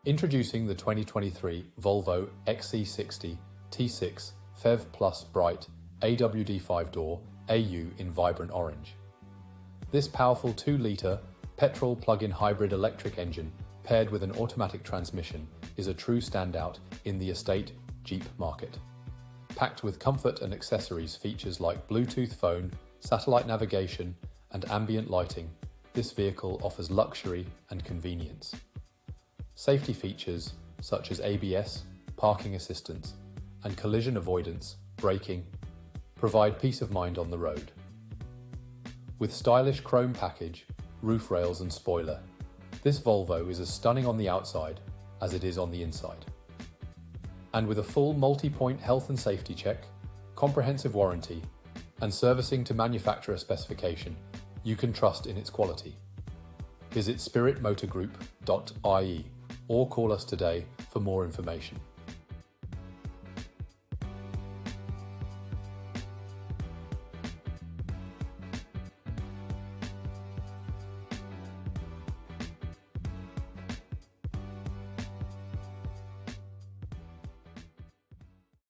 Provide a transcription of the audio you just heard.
Introducing the 2023 Volvo Xc60 T6 Phev Plus Bright AWD 5-door AU in vibrant orange. This powerful 2-litre petrol plug-in hybrid electric engine paired with an automatic transmission is a true standout in the Estatejeep market. Packed with comfort and accessories, features like Bluetooth phone, satellite navigation, and ambient lighting, this vehicle offers luxury and convenience. Safety features such as ABS, parking assistance, and collision avoidance braking provide peace of mind on the road. With stylish chrome package, roof rails and spoiler, this Volvo is as stunning on the outside as it is on the inside. And with a full multi-point health and safety check, comprehensive warranty, and servicing to manufacturer specification, you can trust in its quality. Visit spiritmotorgroup.ie or call us today for more information.